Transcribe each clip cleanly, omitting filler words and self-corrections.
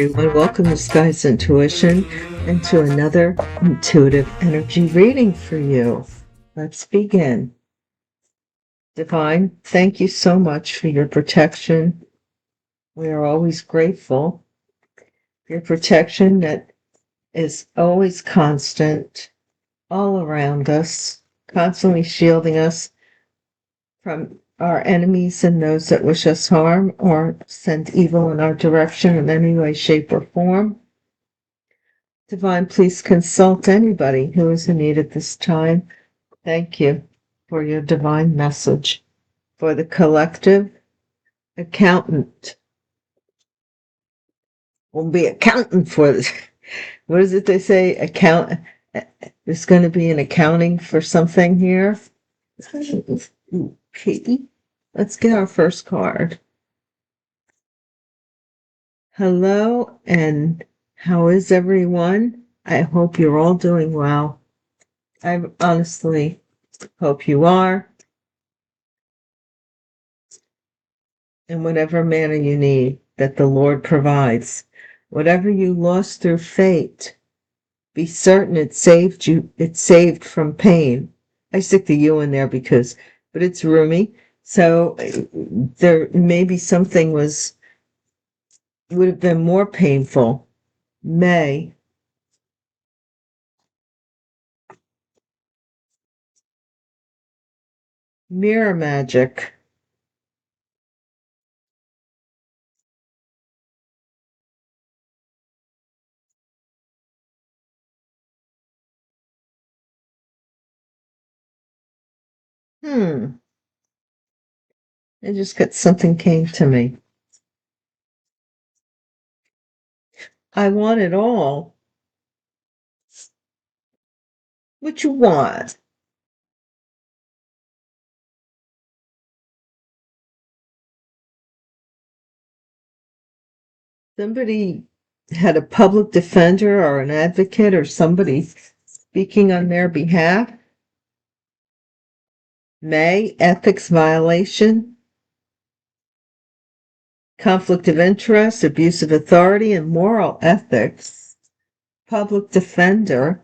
everyone. Welcome to Sky's Intuition and to another intuitive energy reading for you. Let's begin. Divine, thank you so much for your protection. We are always grateful for your protection that is always constant, all around us, constantly shielding us from our enemies and those that wish us harm or send evil in our direction in any way, shape, or form. Divine, please consult anybody who is in need at this time. Thank you for your divine message. For the collective accountant. We'll be accounting for this. What is it they say? There's going to be an accounting for something here. Okay. Let's get our first card. Hello, and how is everyone? I hope you're all doing well. I honestly hope you are. In whatever manner you need, that the Lord provides. Whatever you lost through fate, be certain it saved you, it's saved from pain. I stick the you in there but it's roomy. So there maybe something would have been more painful. Mirror magic. I just got something came to me. I want it all. What you want? Somebody had a public defender or an advocate or somebody speaking on their behalf. Ethics violation, conflict of interest, abuse of authority and moral ethics, public defender,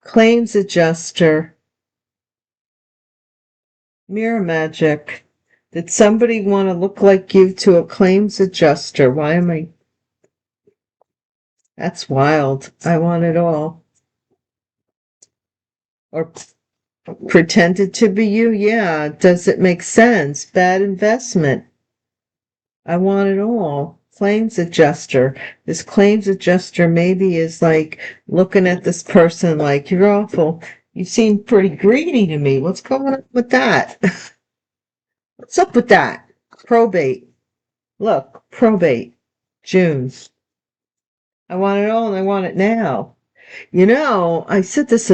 claims adjuster, mirror magic. Did somebody want to look like you to a claims adjuster? Why am I? That's wild. I want it all. Or pretended to be you? Yeah. Does it make sense? Bad investment. I want it all. Claims adjuster. This claims adjuster maybe is like looking at this person like, you're awful. You seem pretty greedy to me. What's going on with that? What's up with that? Probate. Look, probate. June. I want it all and I want it now. You know, I said this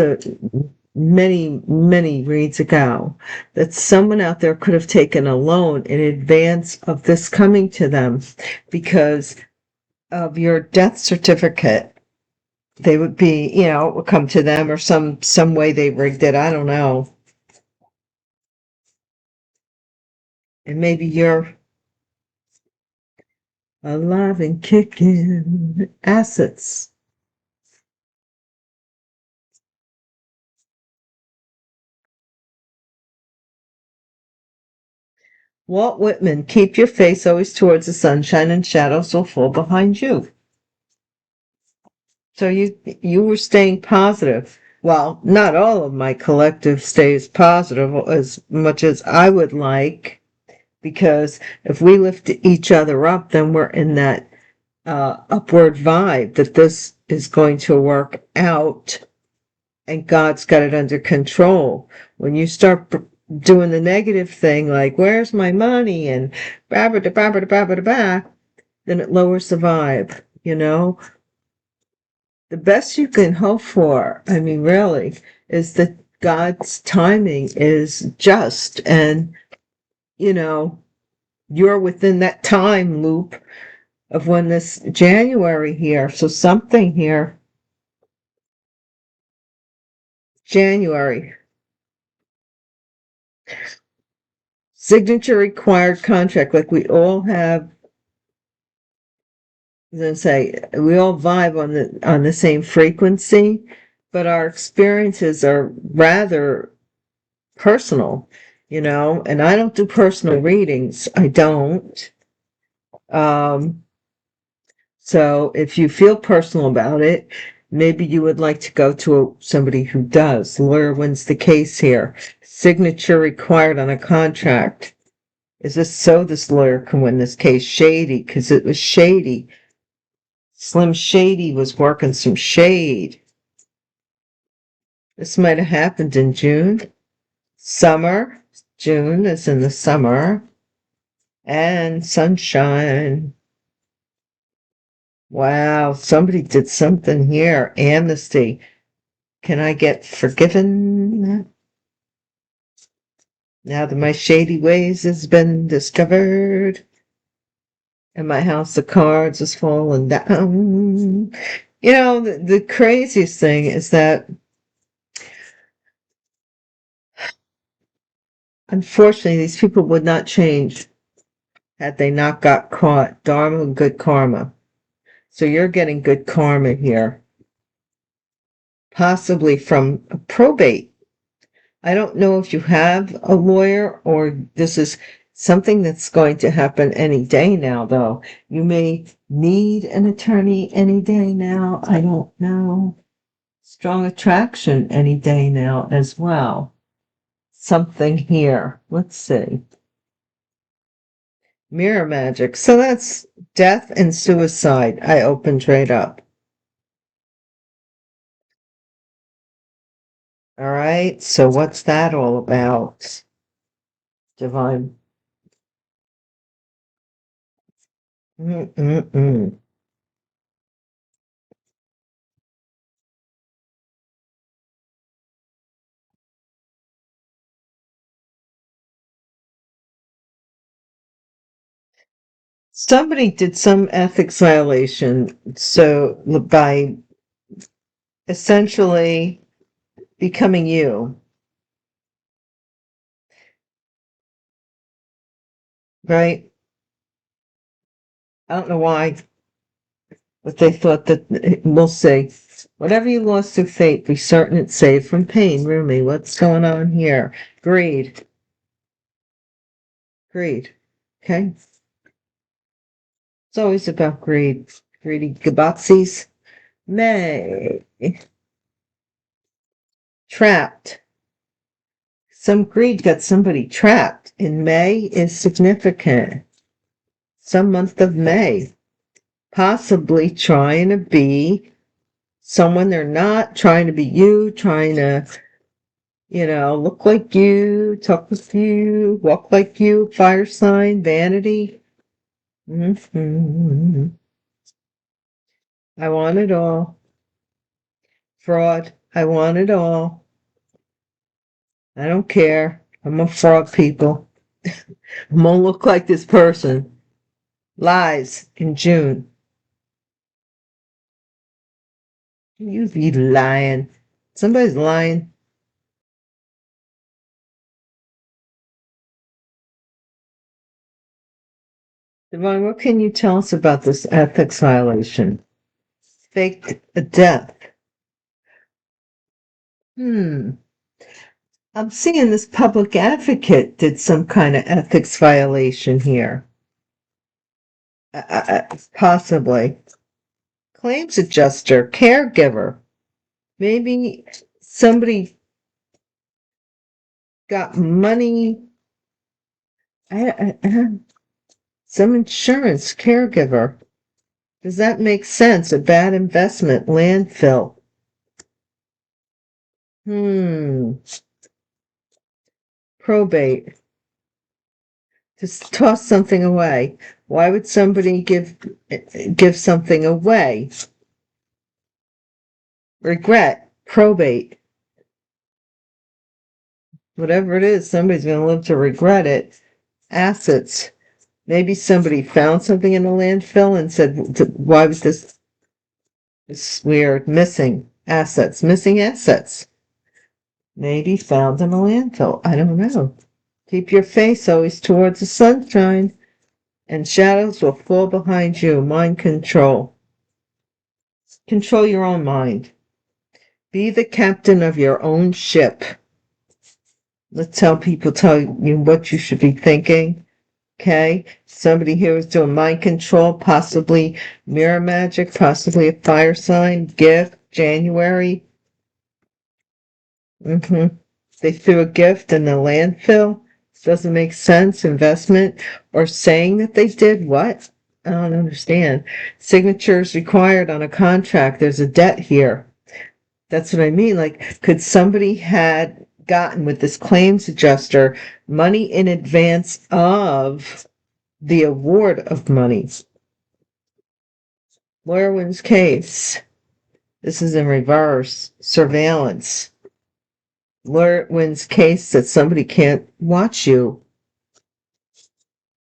many reads ago, that someone out there could have taken a loan in advance of this coming to them because of your death certificate. They would be, it would come to them or some way they rigged it. I don't know. And maybe you're alive and kicking. Assets. Walt Whitman, keep your face always towards the sunshine and shadows will fall behind you. So you were staying positive. Well, not all of my collective stays positive as much as I would like, because if we lift each other up, then we're in that upward vibe that this is going to work out and God's got it under control. When you start doing the negative thing, like, where's my money? And then it lowers the vibe, The best you can hope for, I mean, really, is that God's timing is just and, you're within that time loop of when this January here. So something here. January. signature required contract, like we all have. I was gonna say we all vibe on the same frequency, but our experiences are rather personal, and I don't do personal readings. I don't. So if you feel personal about it, maybe you would like to go to somebody who does. Lawyer wins the case here. Signature required on a contract. Is this so this lawyer can win this case? Shady, because it was shady. Slim Shady was working some shade. This might have happened in June. Summer. June is in the summer. And sunshine. Wow, somebody did something here. Amnesty. Can I get forgiven? Now that my shady ways has been discovered and my house of cards has fallen down. The craziest thing is that unfortunately these people would not change had they not got caught. Dharma and good karma. So you're getting good karma here. Possibly from a probate. I don't know if you have a lawyer or this is something that's going to happen any day now, though. You may need an attorney any day now. I don't know. Strong attraction any day now as well. Something here. Let's see. Mirror magic. So that's death and suicide. I opened right up. All right. So what's that all about? Divine. Somebody did some ethics violation, so by essentially becoming you, right? I don't know why, but they thought that, we'll see. Whatever you lost through fate, be certain it's saved from pain. Rumi, what's going on here? Greed. Greed. Okay? It's always about greed. Greedy gabatsis. May. Trapped. Some greed got somebody trapped. In May is significant. Some month of May. Possibly trying to be someone they're not, trying to be you, trying to, look like you, talk with you, walk like you, fire sign, vanity. I want it all. Fraud. I want it all. I don't care. I'm a fraud, people. I'm gonna look like this person. Lies in June. You be lying. Somebody's lying. Devon, what can you tell us about this ethics violation? Fake death. I'm seeing this public advocate did some kind of ethics violation here. Possibly. Claims adjuster, caregiver. Maybe somebody got money. Some insurance, caregiver. Does that make sense? A bad investment, landfill. Probate. To toss something away. Why would somebody give something away? Regret. Probate. Whatever it is, somebody's going to live to regret it. Assets. Maybe somebody found something in the landfill and said, why was this weird? Missing assets. Missing assets. Maybe found in a landfill. I don't know. Keep your face always towards the sunshine, and shadows will fall behind you. Mind control. Control your own mind. Be the captain of your own ship. Let's tell people, tell you what you should be thinking. Okay? Somebody here is doing mind control, possibly mirror magic, possibly a fire sign, gift, January. They threw a gift in the landfill. Doesn't make sense. Investment or saying that they did what? I don't understand. Signatures required on a contract. There's a debt here. That's what I mean. Like, could somebody had gotten with this claims adjuster money in advance of the award of money? Lawyer wins case. This is in reverse. Surveillance. Lawyer wins case that somebody can't watch you.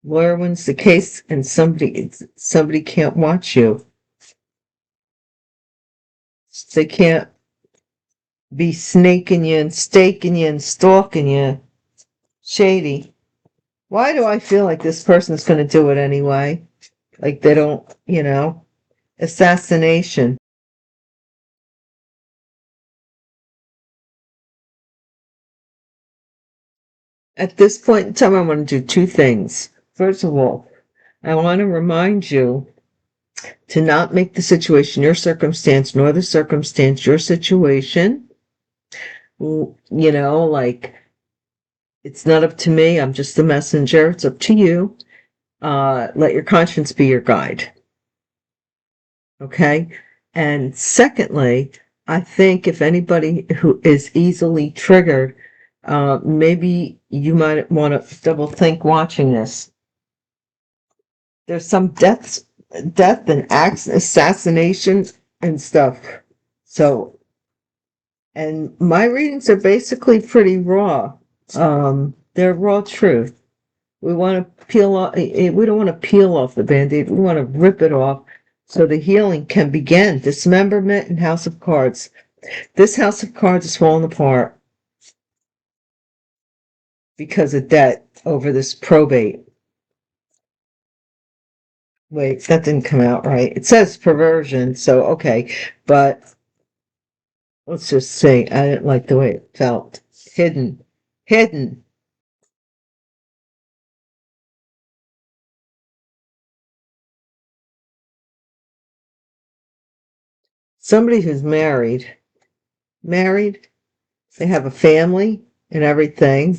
Lawyer wins the case and somebody can't watch you. They can't be snaking you and staking you and stalking you. Shady. Why do I feel like this person's going to do it anyway? Like they don't, Assassination. At this point in time, I want to do two things. First of all, I want to remind you to not make the situation your circumstance, nor the circumstance your situation. Like, it's not up to me. I'm just the messenger. It's up to you. Let your conscience be your guide. Okay? And secondly, I think if anybody who is easily triggered, maybe you might want to double think watching this. There's some death and assassination and stuff. So, and my readings are basically pretty raw. They're raw truth. We want to peel off. We don't want to peel off the Band-Aid. We want to rip it off so the healing can begin. Dismemberment and House of Cards. This House of Cards is falling apart because of debt over this probate. Wait, that didn't come out right. It says perversion, so okay. But let's just say I didn't like the way it felt. Hidden. Somebody who's married, they have a family and everything.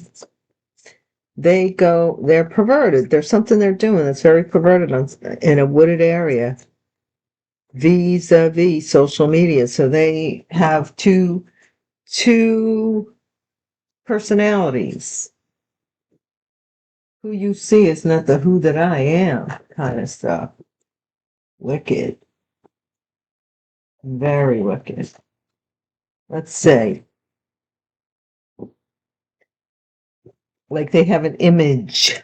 They're perverted. There's something they're doing that's very perverted in a wooded area vis-a-vis social media. So they have two personalities. Who you see is not the who that I am kind of stuff. Wicked. Very wicked. Let's say, like they have an image,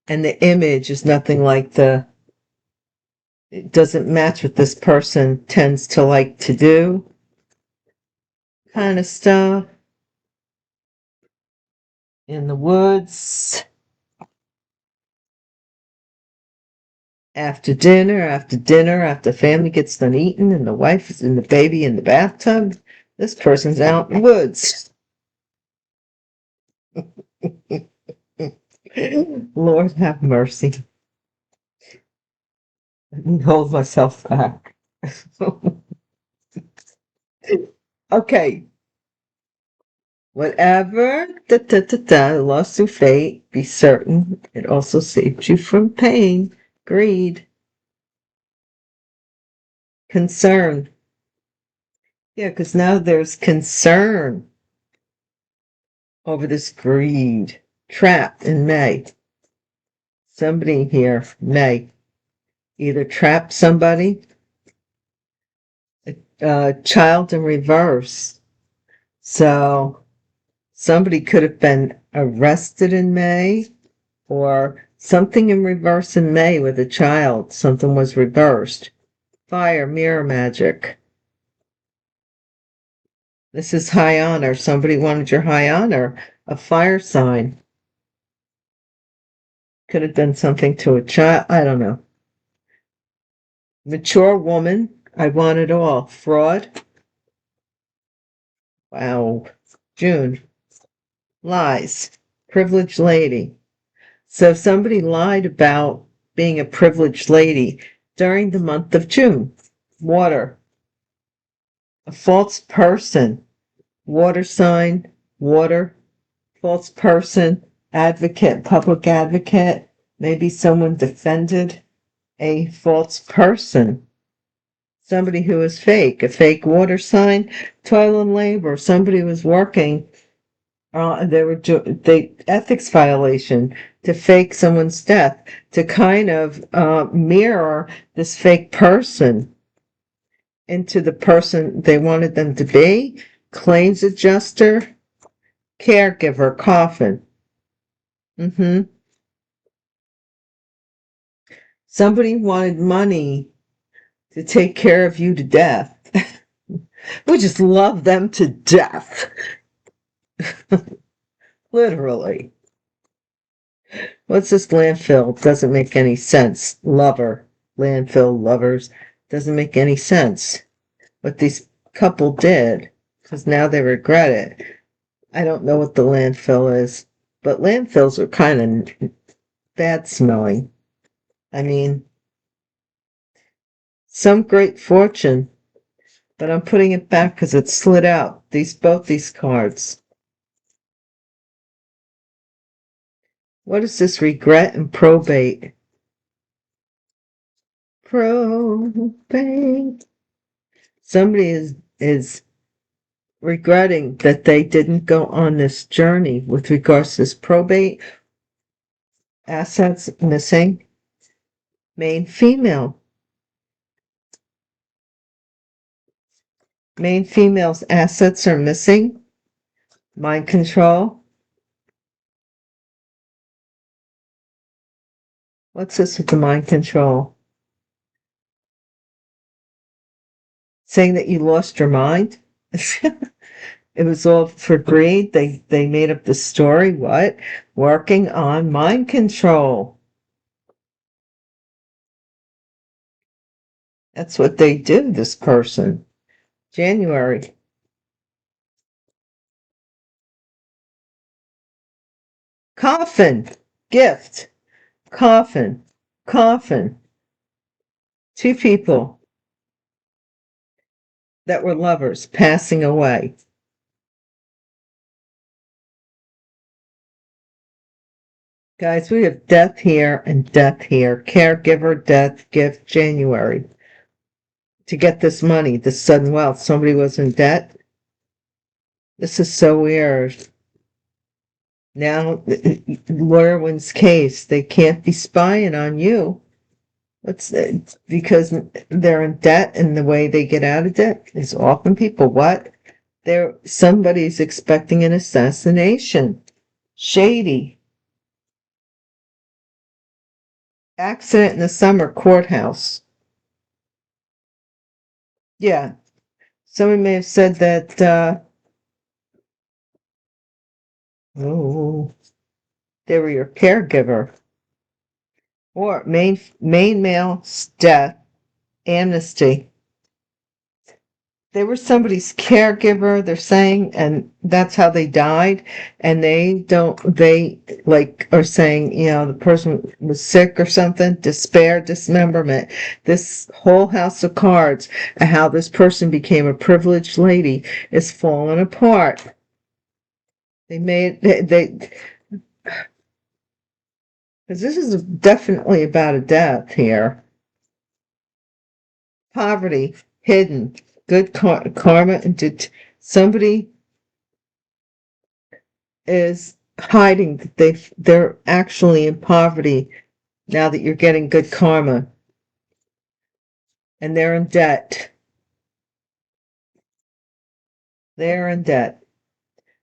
and the image is nothing like it doesn't match what this person tends to like to do, kind of stuff. In the woods, after dinner, after family gets done eating, and the wife is in the baby in the bathtub, this person's out in the woods. Lord have mercy. Let me hold myself back. Okay. Whatever lost through fate, be certain it also saved you from pain, greed, concern. Yeah, because now there's concern over this greed. Trapped in May. Somebody here, May, either trapped somebody, a child in reverse. So somebody could have been arrested in May, or something in reverse in May with a child. Something was reversed. Fire, mirror magic. This is high honor. Somebody wanted your high honor. A fire sign. Could have done something to a child. I don't know. Mature woman. I want it all. Fraud. Wow. June. Lies. Privileged lady. So somebody lied about being a privileged lady during the month of June. Water. A false person. Water sign. Water. False person. Advocate. Public advocate. Maybe someone defended a false person. Somebody who was fake. A fake water sign. Toil and labor. Somebody was working. They ethics violation to fake someone's death, to kind of mirror this fake person into the person they wanted them to be. Claims adjuster, caregiver, coffin. Somebody wanted money to take care of you to death. We just love them to death. Literally. What's this landfill? Doesn't make any sense. Lover, landfill, lovers. Doesn't make any sense. What these couple did, because now they regret it. I don't know what the landfill is, but landfills are kind of bad smelling. I mean, some great fortune, but I'm putting it back because it slid out. Both these cards. What is this? Regret and probate. Probate. Somebody is regretting that they didn't go on this journey with regards to this probate. Assets missing. Main female. Main female's assets are missing. Mind control. What's this with the mind control? Saying that you lost your mind? It was all for greed. They made up the story. What? Working on mind control. That's what they do, this person. January. Coffin. Gift. Coffin. Coffin. Two people that were lovers passing away. Guys, we have death here and death here. Caregiver, death, gift, January. To get this money, this sudden wealth. Somebody was in debt. This is so weird. Now, lawyer wins case. They can't be spying on you. Because they're in debt, and the way they get out of debt is often people. What? Somebody's expecting an assassination. Shady. Accident in the summer courthouse. Yeah. Somebody may have said that, they were your caregiver. Or main male's death, amnesty. They were somebody's caregiver, they're saying, and that's how they died. And they are saying, the person was sick or something, despair, dismemberment. This whole house of cards, and how this person became a privileged lady, is falling apart. Because this is definitely about a death here. Poverty, hidden, good karma, and somebody is hiding that they're actually in poverty now that you're getting good karma, and they're in debt. They're in debt.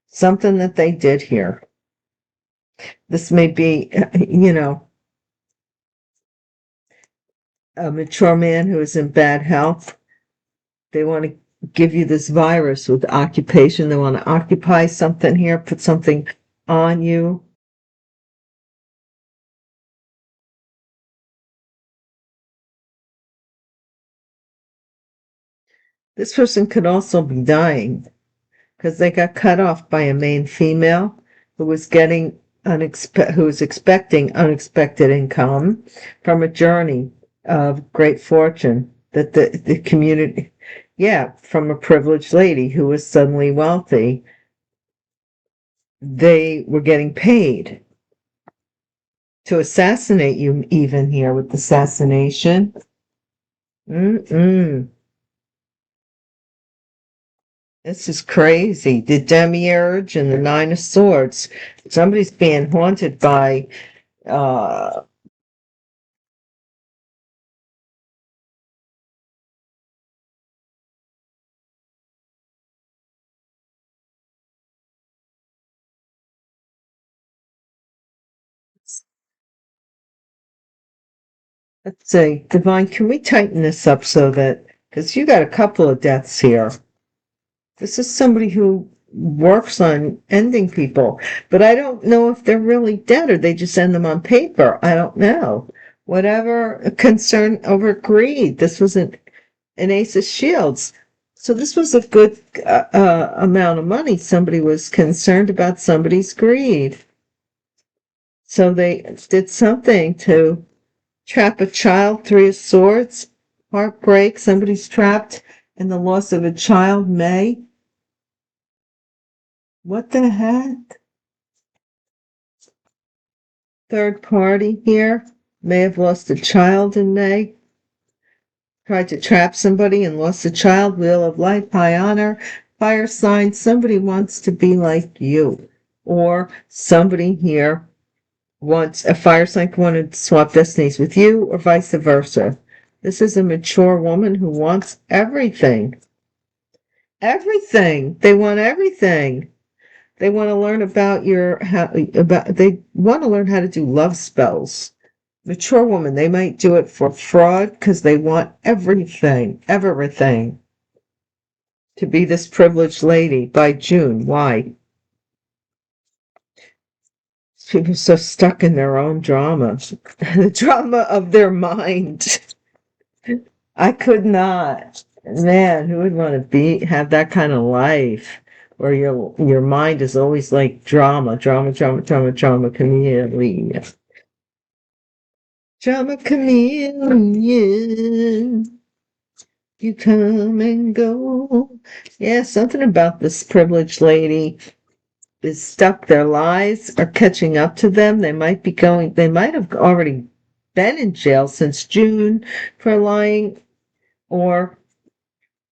Something that they did here. This may be, a mature man who is in bad health. They want to give you this virus with occupation. They want to occupy something here, put something on you. This person could also be dying because they got cut off by a main female who was who was expecting unexpected income from a journey of great fortune that the community, yeah, from a privileged lady who was suddenly wealthy. They were getting paid to assassinate you, even here with assassination. Mm-mm. This is crazy. The Demiurge and the Nine of Swords. Somebody's being haunted by let's see, Divine, can we tighten this up so that, because you got a couple of deaths here. This is somebody who works on ending people, but I don't know if they're really dead or they just end them on paper. I don't know. Whatever concern over greed. This was an Ace of Shields. So this was a good amount of money. Somebody was concerned about somebody's greed. So they did something to trap a child. Three of Swords. Heartbreak. Somebody's trapped in the loss of a child. May. What the heck? Third party here. May have lost a child in May. Tried to trap somebody and lost a child. Wheel of Life. High honor. Fire sign. Somebody wants to be like you. Or somebody here wants a fire sign wanted to swap destinies with you, or vice versa. This is a mature woman who wants everything. Everything. They want everything. They want to learn they want to learn how to do love spells. Mature woman, they might do it for fraud because they want everything, everything. To be this privileged lady by June. Why? People are so stuck in their own drama. The drama of their mind. I could not. Man, who would want to have that kind of life where your mind is always like drama, chameleon. Drama chameleon. You come and go. Yeah, something about this privileged lady is stuck. Their lies are catching up to them. They might have already been in jail since June for lying, or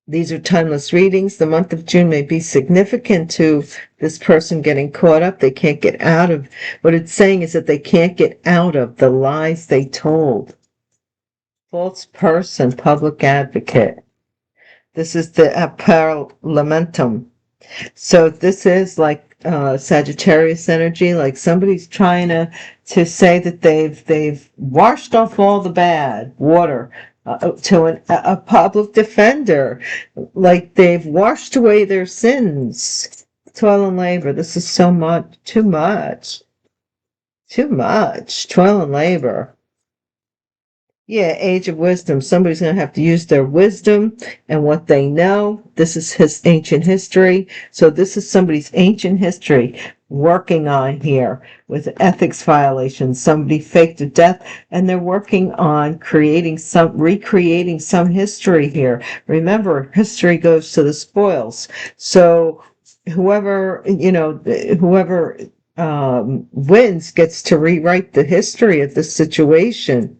these are timeless readings. The month of June may be significant to this person getting caught up. They can't get out of what it's saying is that they can't get out of the lies they told. False person, public advocate. This is the Parliamentum. So this is like Sagittarius energy, like somebody's trying to say that they've washed off all the bad water to a public defender, like they've washed away their sins. Toil and labor. This is so much, too much, too much. Toil and labor. Yeah, age of wisdom. Somebody's going to have to use their wisdom and what they know. This is his ancient history. So this is somebody's ancient history working on here with ethics violations. Somebody faked a death and they're working on recreating some history here. Remember, history goes to the spoils. So whoever wins gets to rewrite the history of this situation.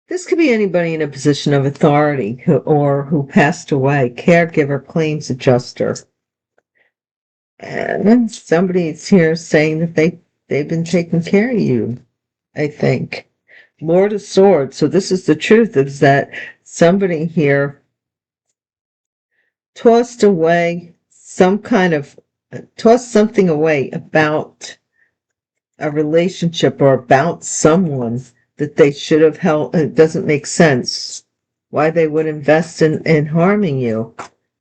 This could be anybody in a position of authority who passed away, caregiver, claims adjuster. And somebody's here saying that they've been taking care of you, I think. Lord of Swords. So this is the truth, is that somebody here tossed something away about a relationship or about someone that they should have held. It doesn't make sense why they would invest in harming you.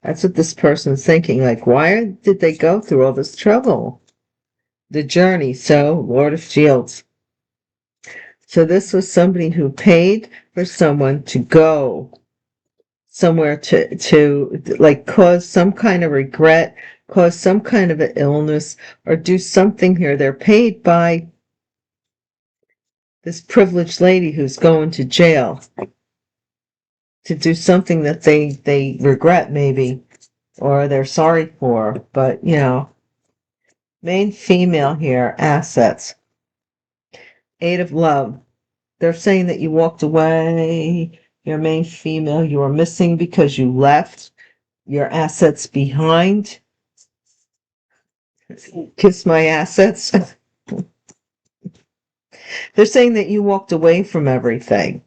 That's what this person's thinking. Like, why did they go through all this trouble? The journey. So, Lord of Shields. So this was somebody who paid for someone to go somewhere to like cause some kind of regret, cause some kind of an illness, or do something here. They're paid by this privileged lady who's going to jail to do something that they regret maybe, or they're sorry for. But, you know, main female here, assets. Eight of Love. They're saying that you walked away. Your main female, you are missing because you left your assets behind. Kiss my assets. They're saying that you walked away from everything.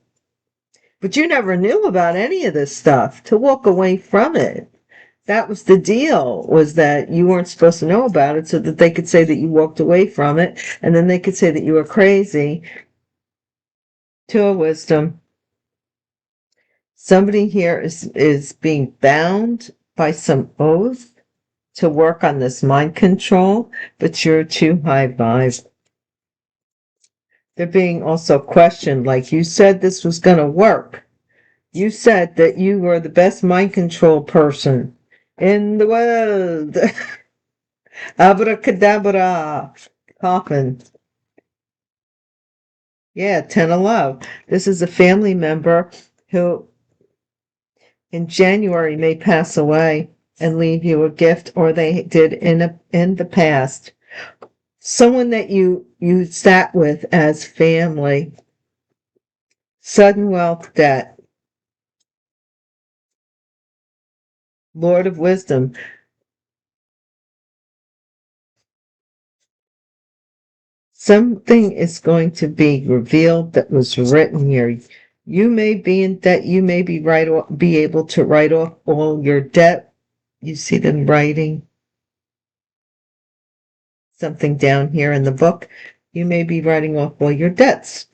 But you never knew about any of this stuff to walk away from it. That was the deal, was that you weren't supposed to know about it so that they could say that you walked away from it, and then they could say that you were crazy. Two of Wisdom. Somebody here is being bound by some oath to work on this mind control, but you're too high vibe. They're being also questioned, like, you said this was going to work. You said that you were the best mind control person in the world. Abracadabra. Coffin. Yeah, 10 of Love. This is a family member who in January may pass away and leave you a gift, or they did in the past. Someone that you sat with as family. Sudden wealth debt. Lord of Wisdom. Something is going to be revealed that was written here. You may be in debt. You may be able to write off all your debt. You see them writing something down here in the book. You may be writing off all your debts.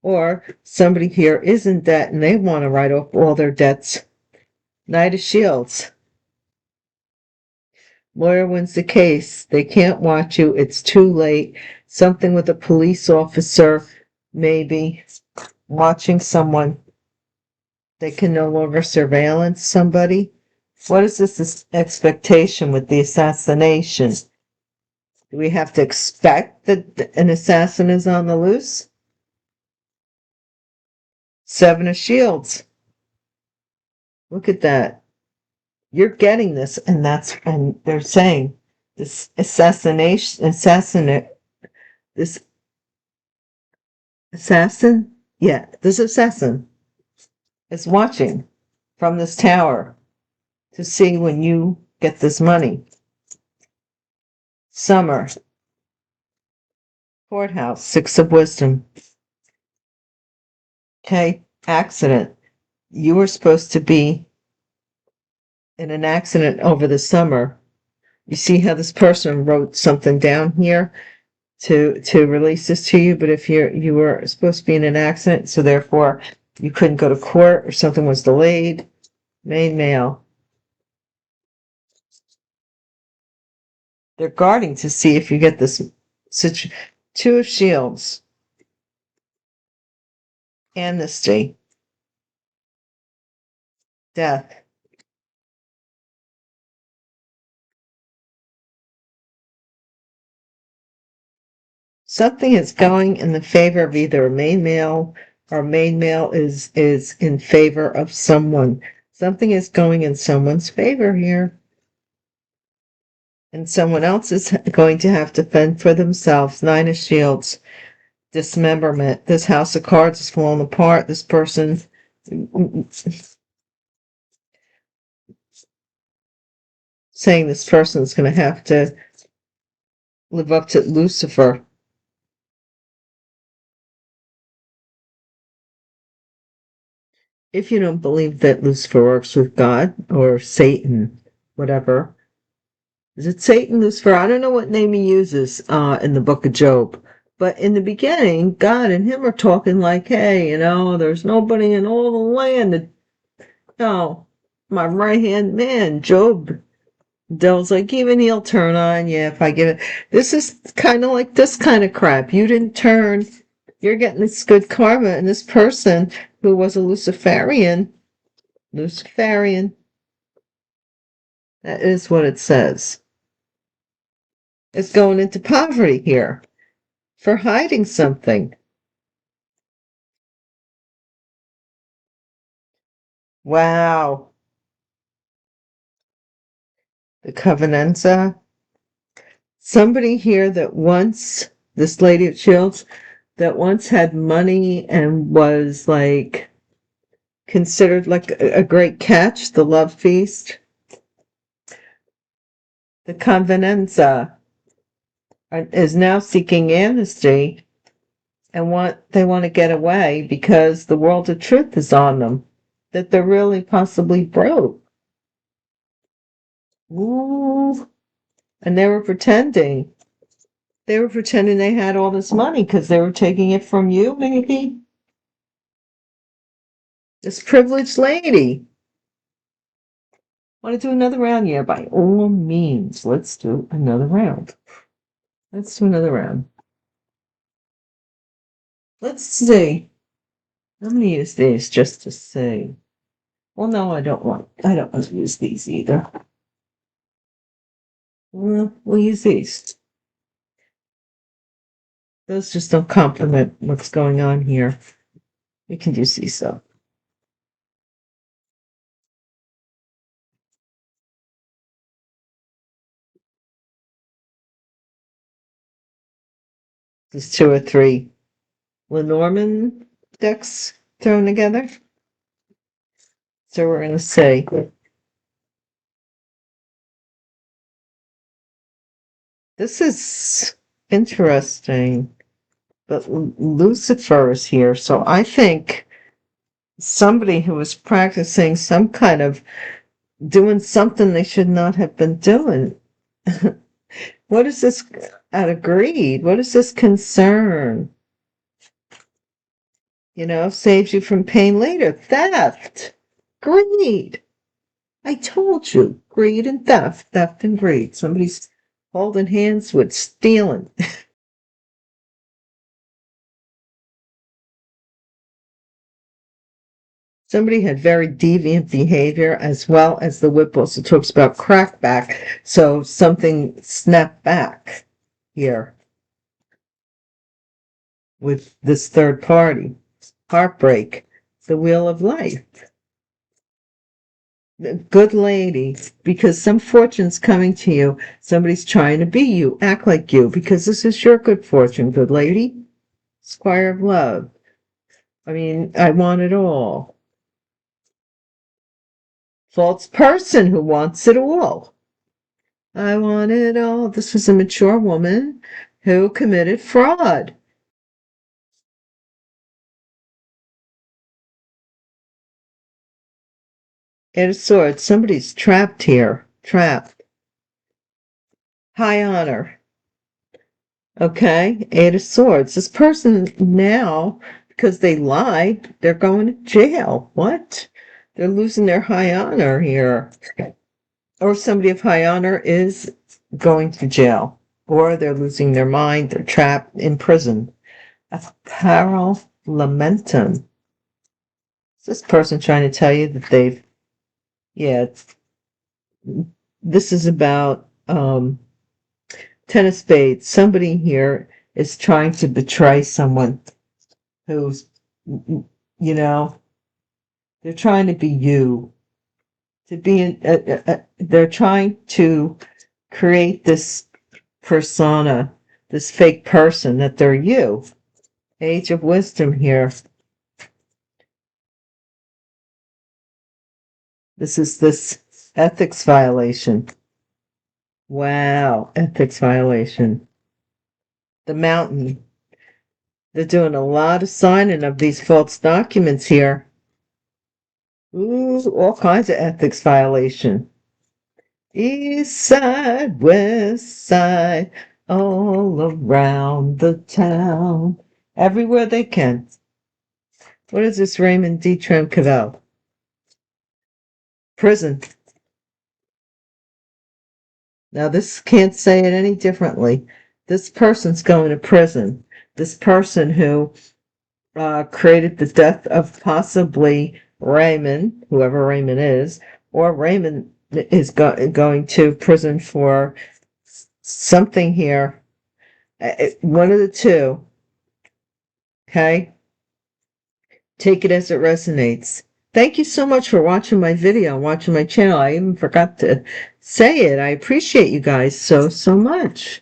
Or somebody here is in debt and they want to write off all their debts. Knight of Shields. Lawyer wins the case. They can't watch you. It's too late. Something with a police officer, maybe watching someone. They can no longer surveillance somebody. What is this expectation with the assassination? Do we have to expect that an assassin is on the loose? Seven of Shields. Look at that. You're getting this, and they're saying this assassin, this assassin is watching from this tower to see when you get this money. Summer. Courthouse. Six of Wisdom. Okay, accident. You were supposed to be in an accident over the summer. You see how this person wrote something down here to release this to you, but if you were supposed to be in an accident, so therefore you couldn't go to court or something was delayed. Main male. They're guarding to see if you get this Two of Shields. Amnesty. Death. Something is going in the favor of either a main male, or main male is in favor of someone. Something is going in someone's favor here. And someone else is going to have to fend for themselves. Nine of Shields. Dismemberment. This house of cards is falling apart. This person saying this person is going to have to live up to Lucifer. If you don't believe that Lucifer works with God or Satan, whatever. Is it Satan, Lucifer? I don't know what name he uses in the book of Job. But in the beginning, God and him are talking like, hey, there's nobody in all the land that, my right-hand man, Job. Devil's like, even he'll turn on you if I give it. This is kind of like this kind of crap. You didn't turn. You're getting this good karma, and this person who was a Luciferian, that is what it says, is going into poverty here for hiding something. Wow. The Covenanza. Somebody here that once, this Lady of Shields, that once had money and was like considered like a great catch, the love feast. The Convenanza is now seeking amnesty and they want to get away because the world of truth is on them, that they're really possibly broke. Ooh. And they were pretending. They were pretending they had all this money because they were taking it from you, maybe? This privileged lady. Want to do another round? Yeah, by all means. Let's do another round. Let's do another round. Let's see. I'm going to use these just to see. Well, no, I don't want to use these either. We'll use these. Those just don't complement what's going on here. We can use these though. There's 2 or 3 Lenormand decks thrown together. So we're going to say this is interesting, but Lucifer is here. So I think somebody who was practicing some kind of doing something they should not have been doing. What is this out of greed? What is this concern? Saves you from pain later. Theft. Greed. I told you. Greed and theft. Theft and greed. Somebody's holding hands with stealing. Somebody had very deviant behavior, as well as the whip also talks about crackback. So something snapped back here with this third party. Heartbreak. The wheel of life. Good lady, because some fortune's coming to you. Somebody's trying to be you, act like you, because this is your good fortune, good lady. Squire of Love. I mean, I want it all. False person who wants it all. I want it all. This was a mature woman who committed fraud. Eight of Swords. Somebody's trapped here. Trapped. High honor. Okay, 8 of Swords. This person now, because they lied, they're going to jail. What? They're losing their high honor here. Or somebody of high honor is going to jail. Or they're losing their mind. They're trapped in prison. Apparel lamentum. Is this person trying to tell you that they've... Yeah, this is about... Ten of Spades. Somebody here is trying to betray someone who's, they're trying to be you. They're trying to create this persona, this fake person that they're you. Age of Wisdom here. This is this ethics violation. Wow, ethics violation. The Mountain. They're doing a lot of signing of these false documents here. Ooh, all kinds of ethics violation. East side, west side, all around the town. Everywhere they can. What is this Raymond D. Tramcavell? Prison. Now, this can't say it any differently. This person's going to prison. This person who created the death of possibly Raymond, whoever Raymond is, or Raymond is going to prison for something here. One of the two. Okay? Take it as it resonates. Thank you so much for watching my video, watching my channel. I even forgot to say it. I appreciate you guys so much.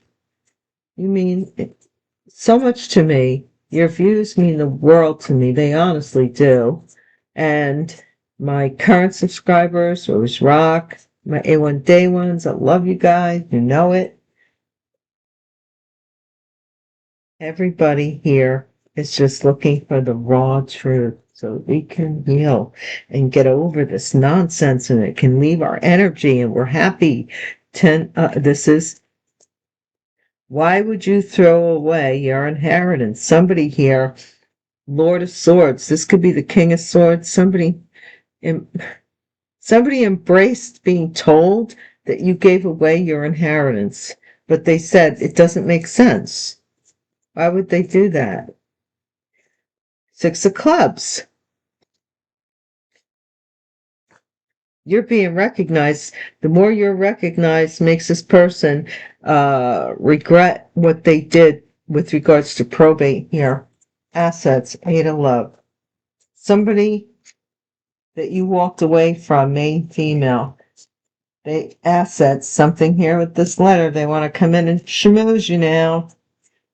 You mean so much to me. Your views mean the world to me. They honestly do. And my current subscribers, Rose Rock, my A1 Day ones, I love you guys. You know it. Everybody here is just looking for the raw truth so we can heal and get over this nonsense, and it can leave our energy and we're happy. This is, why would you throw away your inheritance? Somebody here, Lord of Swords, this could be the King of Swords. Somebody embraced being told that you gave away your inheritance, but they said it doesn't make sense. Why would they do that? Six of Clubs. You're being recognized. The more you're recognized makes this person regret what they did with regards to probate here. Assets, Eight of Love. Somebody that you walked away from, main, female. They assets, something here with this letter. They want to come in and schmooze you now.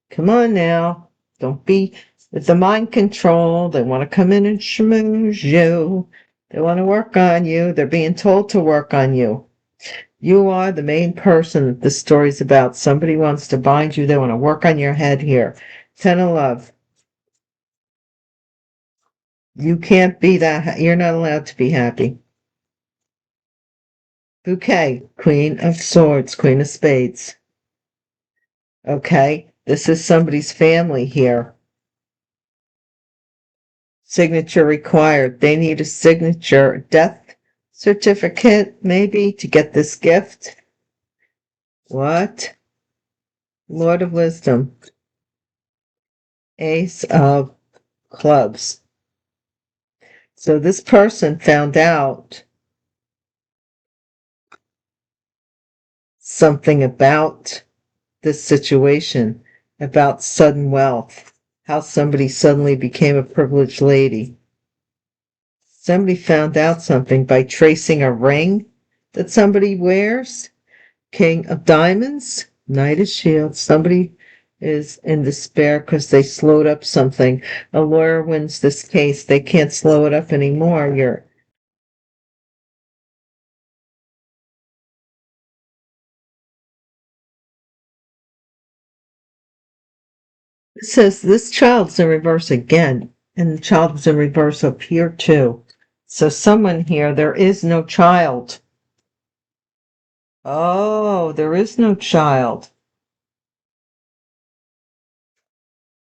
Come on now. Don't be with the mind control. They want to come in and schmooze you. They want to work on you. They're being told to work on you. You are the main person that this story's about. Somebody wants to bind you. They want to work on your head here. Ten of Love. You can't be that. You're not allowed to be happy. Bouquet. Queen of Swords. Queen of Spades. Okay. This is somebody's family here. Signature required. They need a signature. Death certificate, maybe, to get this gift. What? Lord of Wisdom. Ace of Clubs. So this person found out something about this situation, about sudden wealth, how somebody suddenly became a privileged lady. Somebody found out something by tracing a ring that somebody wears. King of Diamonds, Knight of Shields. Somebody is in despair because they slowed up something. A lawyer wins this case. They can't slow it up anymore. It says this child's in reverse again, and the child was in reverse up here too. So someone here, there is no child. Oh, there is no child.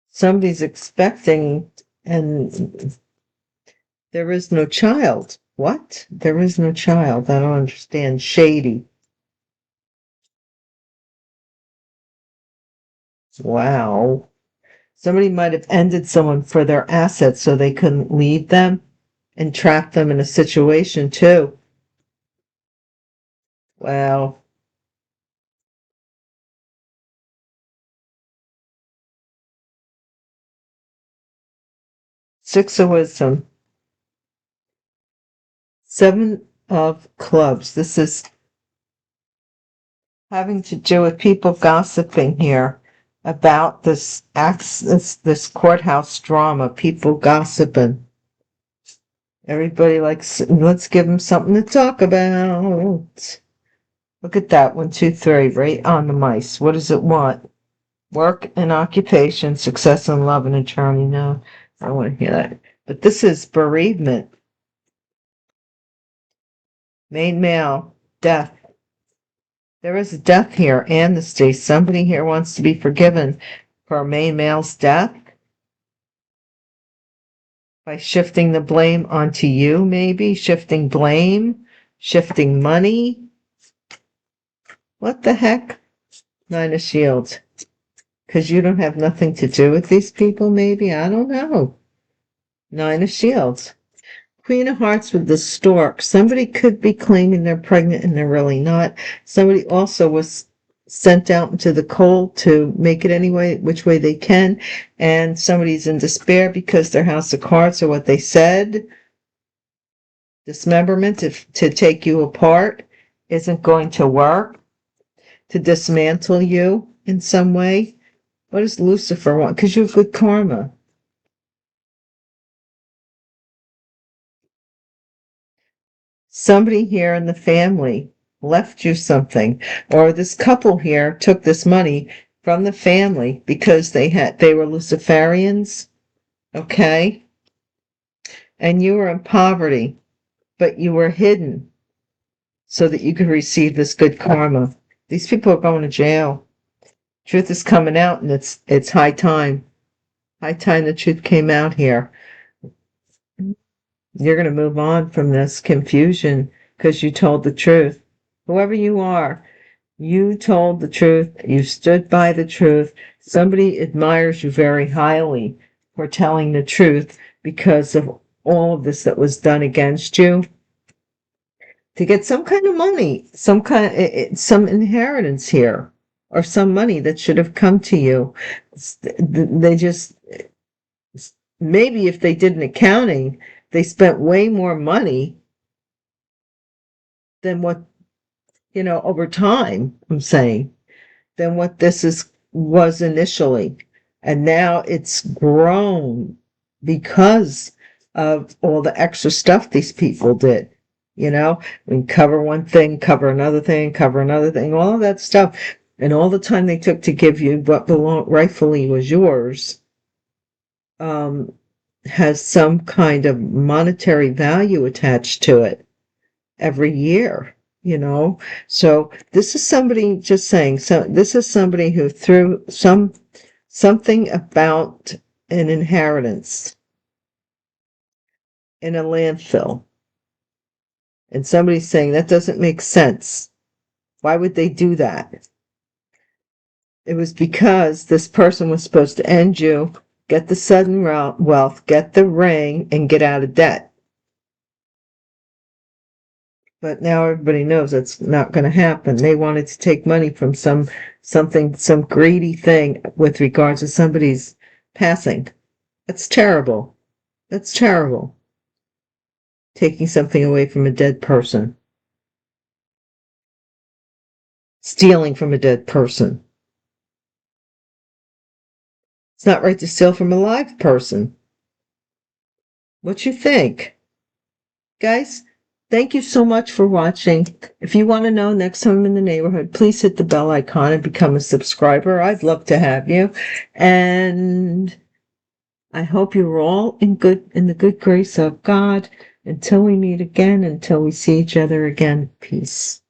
Somebody's expecting, and there is no child. What? There is no child. I don't understand. Shady. Wow. Somebody might have ended someone for their assets so they couldn't leave them and trap them in a situation too. Wow. Six of Wisdom. Seven of Clubs. This is having to do with people gossiping here about this courthouse drama. People gossiping. Everybody likes, let's give them something to talk about. Look at that. 1, 2, 3, right on the mice. What does it want? Work and occupation, success in love and attorney. No, I don't want to hear that. But this is bereavement. Main male, death. There is a death here, amnesty. Somebody here wants to be forgiven for a main male's death by shifting the blame onto you, maybe. Shifting blame. shifting money. What the heck? Nine of Shields. Because you don't have nothing to do with these people, maybe? I don't know. Nine of Shields. Queen of Hearts with the stork. Somebody could be claiming they're pregnant and they're really not. Somebody also was sent out into the cold to make it any way, which way they can. And somebody's in despair because their house of cards are what they said. Dismemberment to take you apart isn't going to work. To dismantle you in some way. What does Lucifer want? Because you have good karma. Somebody here in the family left you something, or this couple here took this money from the family because they were Luciferians, okay? And you were in poverty, but you were hidden so that you could receive this good karma. These people are going to jail. Truth is coming out, and it's high time. High time the truth came out here. You're going to move on from this confusion because you told the truth. Whoever you are, you told the truth. You stood by the truth. Somebody admires you very highly for telling the truth because of all of this that was done against you. To get some kind of money, some inheritance here, or some money that should have come to you. They just, maybe if they did an accounting, they spent way more money than what, over time, I'm saying, than what was initially. And now it's grown because of all the extra stuff these people did. We cover one thing, cover another thing, all of that stuff. And all the time they took to give you what rightfully was yours, has some kind of monetary value attached to it every year, So this is somebody just saying, so this is somebody who threw something about an inheritance in a landfill. And somebody's saying that doesn't make sense. Why would they do that? It was because this person was supposed to end you, get the sudden wealth, get the ring, and get out of debt. But now everybody knows that's not going to happen. They wanted to take money from some greedy thing with regards to somebody's passing. That's terrible. That's terrible. Taking something away from a dead person. Stealing from a dead person. It's not right to steal from a live person. What you think? Guys, thank you so much for watching. If you want to know next time I'm in the neighborhood, please hit the bell icon and become a subscriber. I'd love to have you. And I hope you're all in the good grace of God. Until we meet again, until we see each other again, peace.